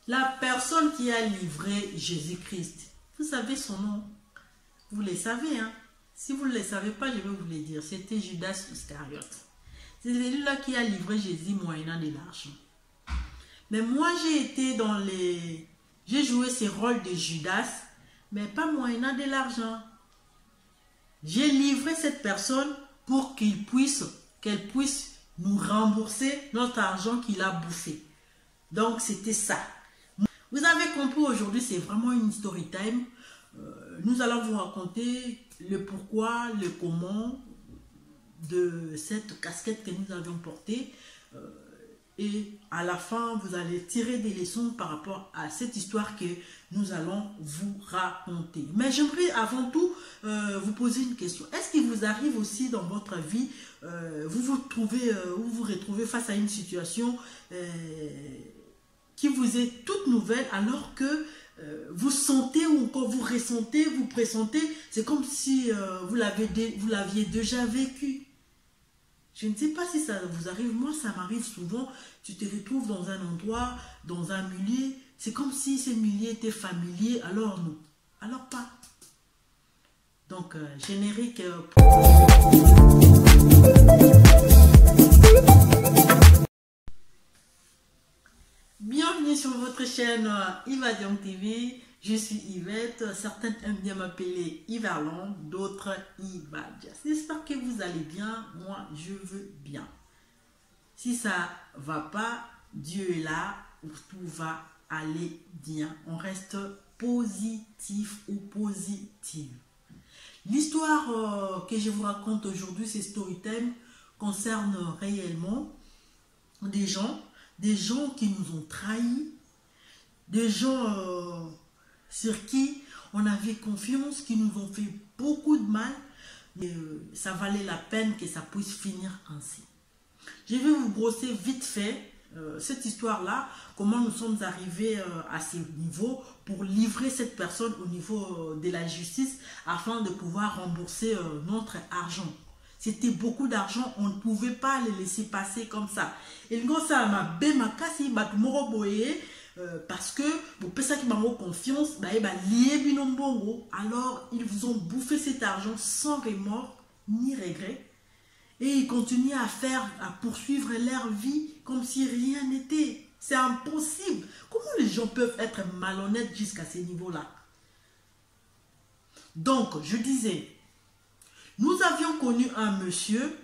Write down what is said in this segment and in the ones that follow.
La personne qui a livré Jésus-Christ, vous savez son nom. Vous le savez, hein. Si vous ne le savez pas, je vais vous le dire. C'était Judas Iscariote. C'est celui-là qui a livré Jésus moyennant de l'argent. Mais moi, j'ai été dans les... J'ai joué ce rôle de Judas, mais pas moyennant de l'argent. J'ai livré cette personne pour qu'elle puisse nous rembourser notre argent qu'il a bouffé. Donc, c'était ça. Vous avez compris, aujourd'hui, c'est vraiment une story time. Nous allons vous raconter le pourquoi, le comment de cette casquette que nous avions portée. Et à la fin, vous allez tirer des leçons par rapport à cette histoire que nous allons vous raconter. Mais j'aimerais avant tout vous poser une question. Est-ce qu'il vous arrive aussi dans votre vie, vous vous retrouvez face à une situation qui vous est toute nouvelle alors que vous sentez ou encore vous ressentez, vous pressentez, c'est comme si vous l'aviez déjà vécu. Je ne sais pas si ça vous arrive, moi ça m'arrive souvent, tu te retrouves dans un endroit, dans un milieu, c'est comme si ce milieu était familier, alors non, alors pas. Donc, générique. Bienvenue sur votre chaîne Yvadion TV. Je suis Yvette. Certains aiment bien m'appeler Yverland, d'autres Yvadia. J'espère que vous allez bien. Moi, je veux bien. Si ça va pas, Dieu est là où tout va aller bien. On reste positif ou positive. L'histoire que je vous raconte aujourd'hui, c'est Storytime, concerne réellement des gens qui nous ont trahis, des gens sur qui on avait confiance, qui nous ont fait beaucoup de mal, mais ça valait la peine que ça puisse finir ainsi. Je vais vous brosser vite fait cette histoire-là, comment nous sommes arrivés à ce niveau pour livrer cette personne au niveau de la justice afin de pouvoir rembourser notre argent. C'était beaucoup d'argent, on ne pouvait pas les laisser passer comme ça. Et ça m'a bémakasi, parce que pour personne qui m'a confiance, alors ils vous ont bouffé cet argent sans remords ni regret. Et ils continuent à poursuivre leur vie comme si rien n'était. C'est impossible. Comment les gens peuvent être malhonnêtes jusqu'à ce niveau-là? Donc, je disais, nous avions connu un monsieur,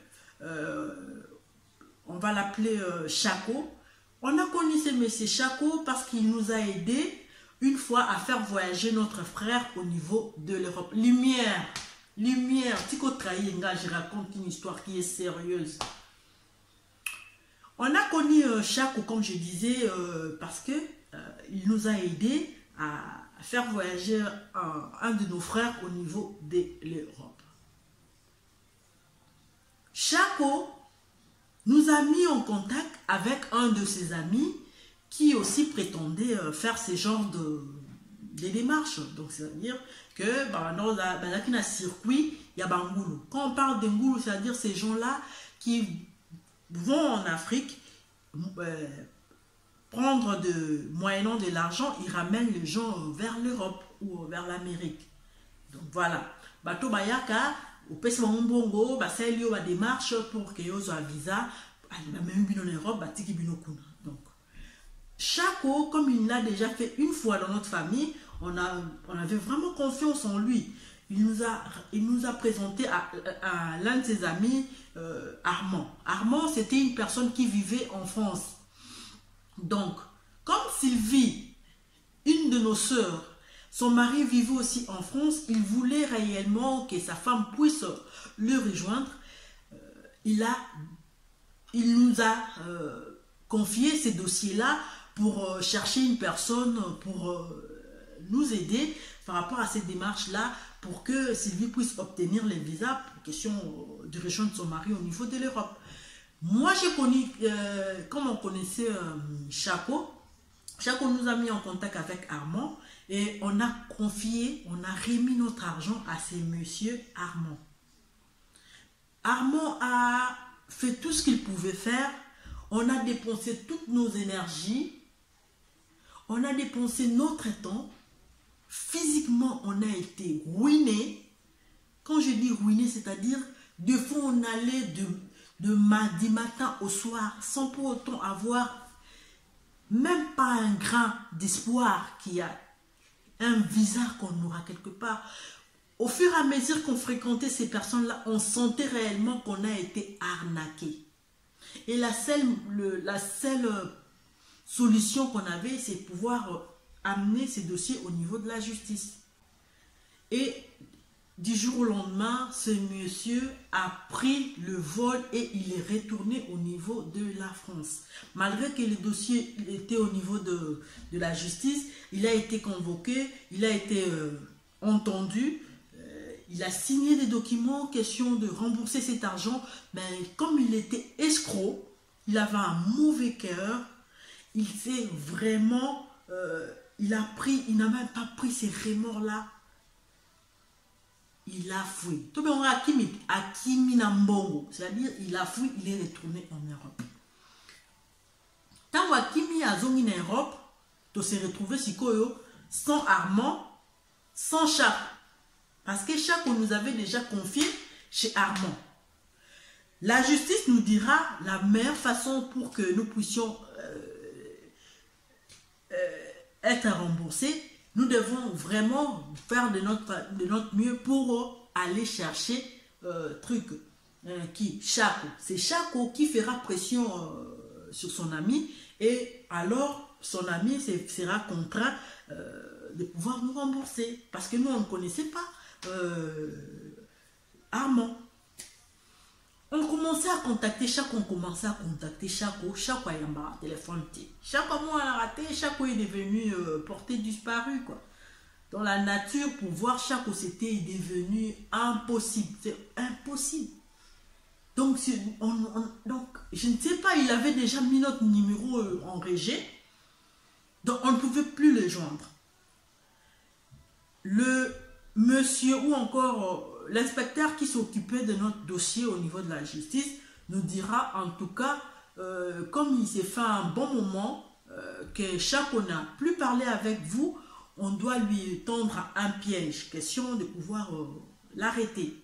on va l'appeler Chaco. On a connu ce monsieur Chaco parce qu'il nous a aidés une fois à faire voyager notre frère au niveau de l'Europe. Lumière, Tico Traïenga, je raconte une histoire qui est sérieuse. On a connu Chaco, comme je disais, parce que il nous a aidés à faire voyager un de nos frères au niveau de l'Europe. Chaco nous a mis en contact avec un de ses amis qui aussi prétendait faire ce genre de démarches. Donc, c'est-à-dire que dans un circuit, il y a Bangoulou. Quand on parle de Ngoulou, c'est-à-dire ces gens-là qui vont en Afrique prendre moyennant de l'argent, ils ramènent les gens vers l'Europe ou vers l'Amérique. Donc, voilà. Bato Bayaka, au PSM Mbongo, ça y a des démarches pour que y ait un visa. Même en Europe, donc, Chaco, comme il l'a déjà fait une fois dans notre famille, on avait vraiment confiance en lui. Il nous a présenté à l'un de ses amis, Armand. Armand, c'était une personne qui vivait en France. Donc, comme Sylvie, une de nos sœurs, son mari vivait aussi en France, il voulait réellement que sa femme puisse le rejoindre. Il nous a confié ces dossiers-là pour chercher une personne pour nous aider par rapport à ces démarches-là pour que Sylvie puisse obtenir les visas pour question de rejoindre son mari au niveau de l'Europe. Moi, j'ai connu, comme on connaissait Chaco, Chaco nous a mis en contact avec Armand et on a remis notre argent à ce monsieur Armand. Armand a fait tout ce qu'il pouvait faire. On a dépensé toutes nos énergies. on a dépensé notre temps, physiquement on a été ruiné. Quand je dis ruiné, c'est-à-dire des fois on allait du matin au soir sans pour autant avoir même pas un grain d'espoir qu'il y a un visa qu'on aura quelque part. Au fur et à mesure qu'on fréquentait ces personnes-là, on sentait réellement qu'on a été arnaqué. Et la seule solution qu'on avait, c'est pouvoir amener ces dossiers au niveau de la justice. Et du jour au lendemain, ce monsieur a pris le vol et il est retourné au niveau de la France. Malgré que le dossier était au niveau de la justice, il a été convoqué, il a été entendu, il a signé des documents, question de rembourser cet argent. Mais comme il était escroc, il avait un mauvais cœur, il s'est vraiment, il n'a même pas pris ces remords-là. Il a fui. C'est-à-dire, il a fui, il est retourné en Europe. Tant qu'Akimi a zongi en Europe, tu s'est retrouvé sans Armand, sans Chaco. Parce que Chaco nous avait déjà confié chez Armand. La justice nous dira la meilleure façon pour que nous puissions être remboursés. Nous devons vraiment faire de notre mieux pour aller chercher Chaco. C'est Chaco qui fera pression sur son ami et alors son ami sera contraint de pouvoir nous rembourser. Parce que nous, on ne connaissait pas Armand. On commençait à contacter Chaco, Chaco a un téléphone. Chaco a raté, Chaco est devenu porté disparu, quoi. Dans la nature, pour voir Chaco, c'était devenu impossible. C'est impossible. Donc, je ne sais pas, il avait déjà mis notre numéro en régie. Donc, on ne pouvait plus le joindre. Le monsieur ou encore l'inspecteur qui s'occupait de notre dossier au niveau de la justice nous dira en tout cas, comme il s'est fait un bon moment, que Chaco n'a plus parlé avec vous, on doit lui tendre un piège, question de pouvoir l'arrêter.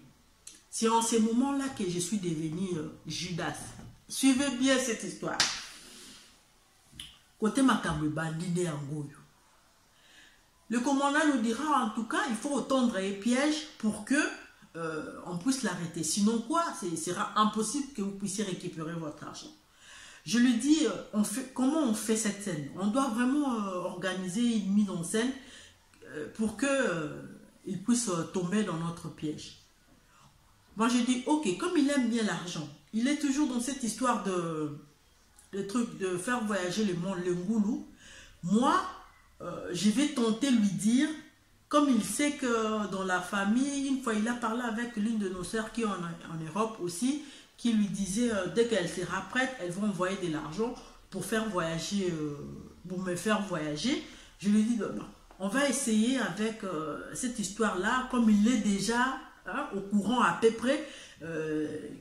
C'est en ces moments-là que je suis devenu Judas. Suivez bien cette histoire. Côté Makambe Bandine Angoyo. Le commandant nous dira en tout cas, il faut tendre un piège pour que on puisse l'arrêter. Sinon quoi, ce sera impossible que vous puissiez récupérer votre argent. Je lui dis, comment on fait cette scène? On doit vraiment organiser une mise en scène pour qu'il puisse tomber dans notre piège. Moi je dis, ok, comme il aime bien l'argent, il est toujours dans cette histoire de faire voyager le monde, le Ngoulou. Moi, je vais tenter de lui dire, comme il sait que dans la famille, une fois il a parlé avec l'une de nos sœurs qui est en Europe aussi, qui lui disait dès qu'elle sera prête, elles vont envoyer de l'argent pour faire voyager, pour me faire voyager. Je lui dis non, on va essayer avec cette histoire-là, comme il est déjà au courant à peu près,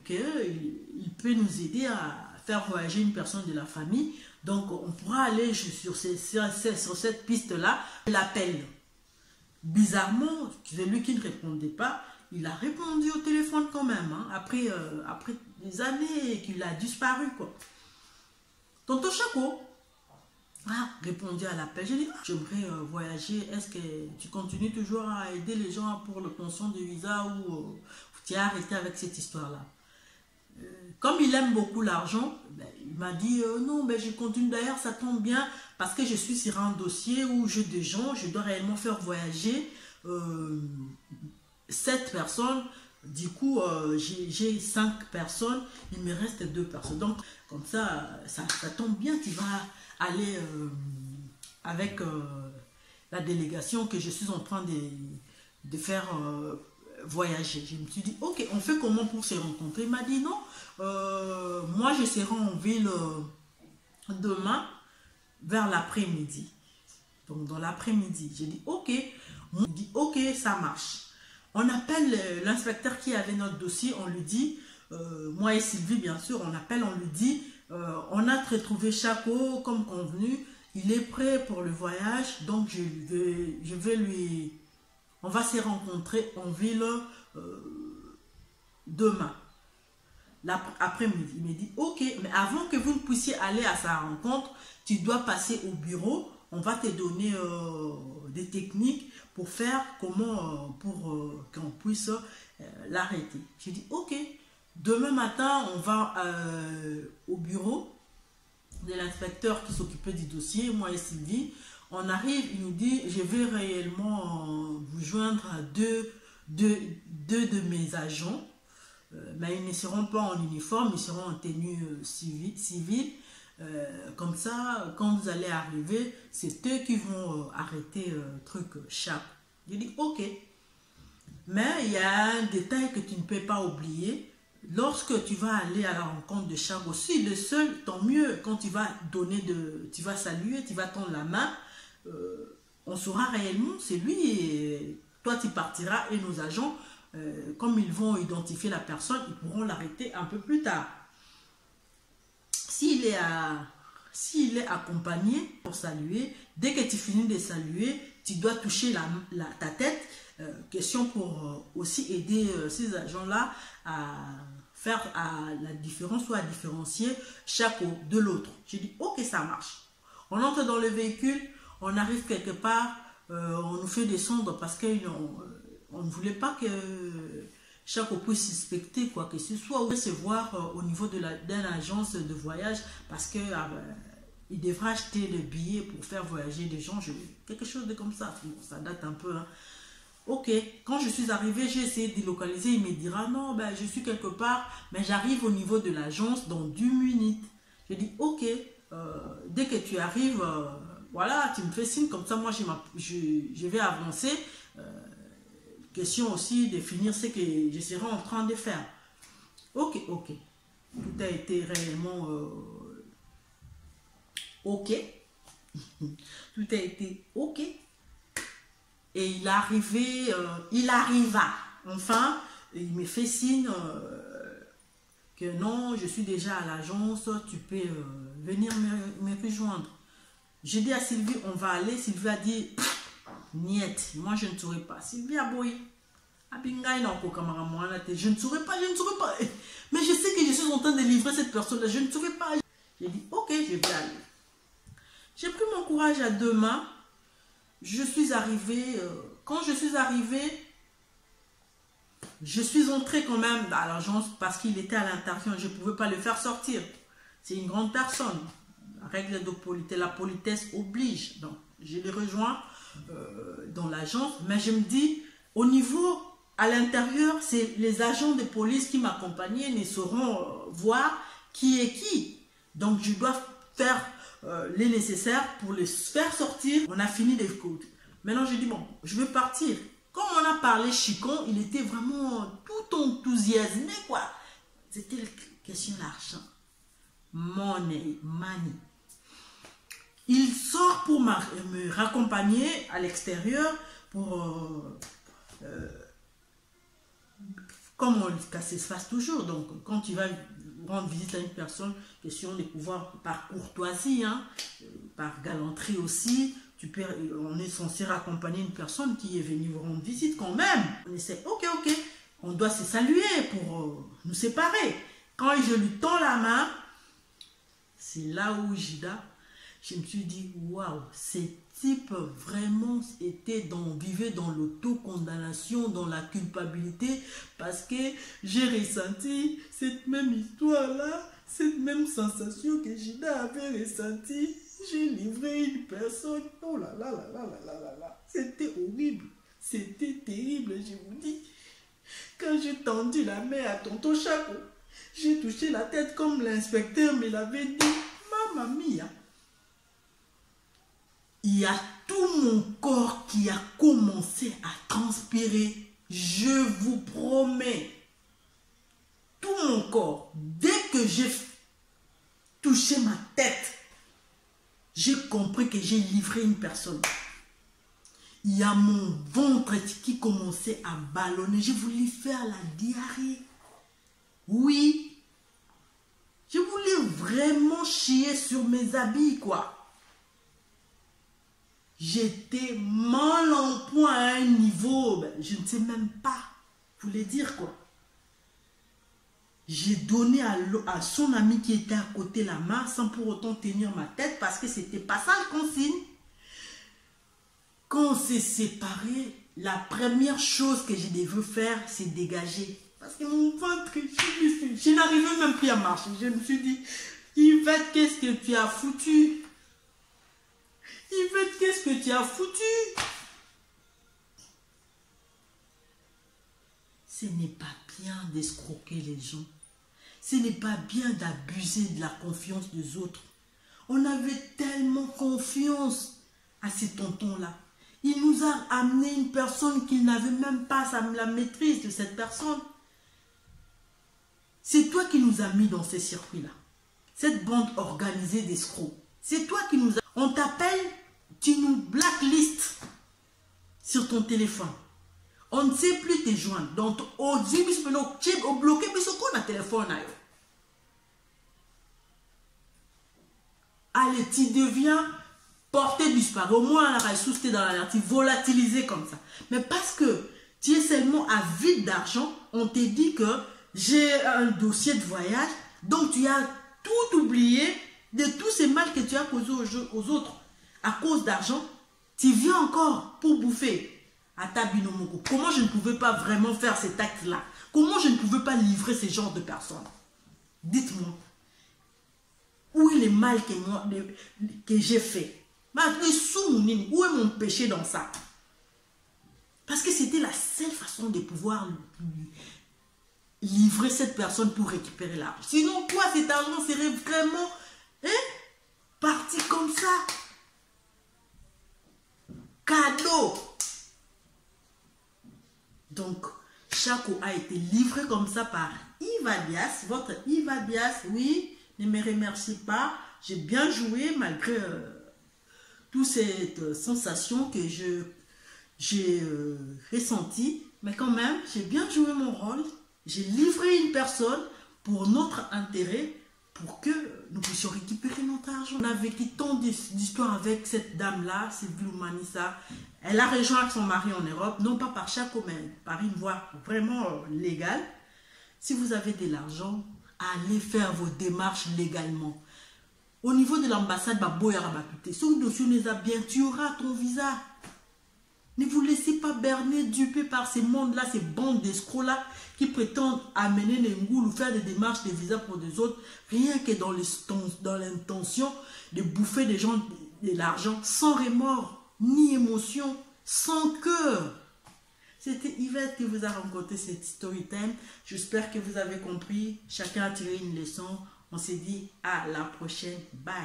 qu'il peut nous aider à faire voyager une personne de la famille. Donc on pourra aller sur cette piste-là. Il l'appelle. Bizarrement, celui qui ne répondait pas, il a répondu au téléphone quand même, hein, après des années qu'il a disparu, quoi. Tonton Chaco a répondu à l'appel. J'ai dit, j'aimerais voyager, est-ce que tu continues toujours à aider les gens pour l'obtention de visa ou tu as arrêté avec cette histoire-là? Comme il aime beaucoup l'argent, il m'a dit non, je continue. D'ailleurs, ça tombe bien parce que je suis sur un dossier où j'ai des gens, je dois réellement faire voyager 7 personnes. Du coup, j'ai 5 personnes, il me reste 2 personnes. Donc, comme ça tombe bien, tu vas aller avec la délégation que je suis en train de faire voyager. Je me suis dit, ok, on fait comment pour se rencontrer? Il m'a dit non, moi je serai en ville demain vers l'après-midi. Donc dans l'après-midi, j'ai dit ok, on dit ok, ça marche. On appelle l'inspecteur qui avait notre dossier, on lui dit, moi et Sylvie bien sûr, on appelle, on lui dit, on a retrouvé Chaco comme convenu, il est prêt pour le voyage, donc je vais lui... On va se rencontrer en ville demain, l'après-midi. Il me dit, ok, mais avant que vous ne puissiez aller à sa rencontre, tu dois passer au bureau. On va te donner des techniques pour faire comment, pour qu'on puisse l'arrêter. J'ai dit, ok, demain matin, on va au bureau de l'inspecteur qui s'occupait du dossier, moi et Sylvie. On arrive, il nous dit, je vais réellement vous joindre à deux de mes agents, mais ils ne seront pas en uniforme, ils seront en tenue civile. Comme ça, quand vous allez arriver, c'est eux qui vont arrêter truc Chak. J'ai dit, ok. Mais il y a un détail que tu ne peux pas oublier. Lorsque tu vas aller à la rencontre de Chak aussi, le seul, tant mieux, quand tu vas tu vas saluer, tu vas tendre la main, on saura réellement, c'est lui, et toi tu partiras et nos agents, comme ils vont identifier la personne, ils pourront l'arrêter un peu plus tard. S'il est accompagné pour saluer, dès que tu finis de saluer, tu dois toucher ta tête, question pour aussi aider ces agents-là à faire la différence ou à différencier chaque de l'autre. J'ai dit, ok, ça marche. On entre dans le véhicule, on arrive quelque part, on nous fait descendre parce qu'on ne voulait pas que chaque puisse suspecter quoi que ce soit ou se voir au niveau d'une agence de voyage parce que il devra acheter le billet pour faire voyager des gens, quelque chose de comme ça. Bon, ça date un peu. Hein. Ok, quand je suis arrivé, j'ai essayé de localiser, il me dira non, ben, je suis quelque part, mais j'arrive au niveau de l'agence dans 2 minutes. Je dis ok, dès que tu arrives, voilà, tu me fais signe, comme ça moi je vais avancer. Question aussi de finir ce que je serai en train de faire. Ok, ok. Tout a été réellement ok. Tout a été ok. Et il arriva. Enfin, il me fait signe que non, je suis déjà à l'agence, tu peux venir me rejoindre. J'ai dit à Sylvie, on va aller. Sylvie a dit, niet, moi je ne saurais pas. Sylvie a boy. Je ne saurais pas, je ne saurais pas. Mais je sais que je suis en train de livrer cette personne-là, je ne saurais pas. J'ai dit, ok, je vais aller. J'ai pris mon courage à 2 mains. Je suis arrivée, quand je suis arrivée, je suis entrée quand même à l'agence parce qu'il était à l'intérieur, je ne pouvais pas le faire sortir. C'est une grande personne. La règle de politesse, la politesse oblige. Donc, je l'ai rejoint dans l'agence, mais je me dis, au niveau, à l'intérieur, c'est les agents de police qui m'accompagnaient ne sauront voir qui est qui. Donc, je dois faire les nécessaires pour les faire sortir. On a fini d'écouter. Maintenant, je dis, bon, je veux partir. Comme on a parlé chicon, il était vraiment tout enthousiasmé, quoi. C'était la question d'argent. Money. Il sort pour me raccompagner à l'extérieur pour... comme ça se passe toujours. Donc, quand tu vas rendre visite à une personne, question de pouvoir, par courtoisie, hein, par galanterie aussi, on est censé raccompagner une personne qui est venue vous rendre visite quand même. On essaie, ok, on doit se saluer pour nous séparer. Quand je lui tends la main, c'est là où je me suis dit, waouh, ces types vraiment vivaient dans l'autocondamnation, dans la culpabilité, parce que j'ai ressenti cette même histoire-là, cette même sensation que Gida avait ressentie. J'ai livré une personne, oh là là là là là là là, c'était horrible, c'était terrible, je vous dis. Quand j'ai tendu la main à tonton Chaco, j'ai touché la tête comme l'inspecteur me l'avait dit, mamma mia. Il y a tout mon corps qui a commencé à transpirer, je vous promets. Tout mon corps, dès que j'ai touché ma tête, j'ai compris que j'ai livré une personne. Il y a mon ventre qui commençait à ballonner. Je voulais faire la diarrhée. Oui. Je voulais vraiment chier sur mes habits, quoi. J'étais mal en point à un niveau, ben, je ne sais même pas vous le dire quoi. J'ai donné à son ami qui était à côté la main sans pour autant tenir ma tête parce que c'était pas ça le consigne. Quand on s'est séparés, la première chose que j'ai dû faire, c'est dégager. Parce que mon ventre, je n'arrivais même plus à marcher. Je me suis dit, Yvette, qu'est-ce que tu as foutu? Yvette, qu'est-ce que tu as foutu? Ce n'est pas bien d'escroquer les gens. Ce n'est pas bien d'abuser de la confiance des autres. On avait tellement confiance à ces tontons-là. Il nous a amené une personne qu'il n'avait même pas la maîtrise de cette personne. C'est toi qui nous as mis dans ces circuits-là. Cette bande organisée d'escrocs. C'est toi qui nous a... On t'appelle, tu nous blacklistes sur ton téléphone. On ne sait plus te joindre. Donc, au bloqué, mais ce qu'on a téléphone. Allez, tu deviens porté disparu. Au moins, la ressource, tu es dans l'alerte, tu volatilisé comme ça. Mais parce que tu es seulement avide d'argent, on te dit que j'ai un dossier de voyage, donc tu as tout oublié de tous ces mal que tu as causés aux autres à cause d'argent. Tu viens encore pour bouffer à ta binomoko. Comment je ne pouvais pas vraiment faire cet acte-là? Comment je ne pouvais pas livrer ce genre de personnes? Dites-moi. Où est le mal que j'ai fait? Où est mon péché dans ça? Parce que c'était la seule façon de pouvoir livrer cette personne pour récupérer l'argent. Sinon, toi, cet argent serait vraiment parti comme ça. Cadeau. Donc, Chako a été livré comme ça par Yves Abias, votre Yves Abias, oui. Ne me remercie pas. J'ai bien joué malgré toute cette sensation que j'ai ressentie. Mais quand même, j'ai bien joué mon rôle. J'ai livré une personne pour notre intérêt, pour que nous puissions récupérer notre argent. On a vécu tant d'histoires avec cette dame-là, Sylvie Manissa. Elle a rejoint son mari en Europe, non pas par Chako, mais par une voie vraiment légale. Si vous avez de l'argent, allez faire vos démarches légalement. Au niveau de l'ambassade, ce dossier n'est pas bien, tu auras ton visa. Ne vous laissez pas berner, duper par ces mondes-là, ces bandes d'escrocs-là qui prétendent amener les ngouls ou faire des démarches de visa pour des autres, rien que dans l'intention de bouffer des gens de l'argent sans remords, ni émotion, sans cœur. C'était Yvette qui vous a rencontré cette story time. J'espère que vous avez compris. Chacun a tiré une leçon. On s'est dit à la prochaine. Bye.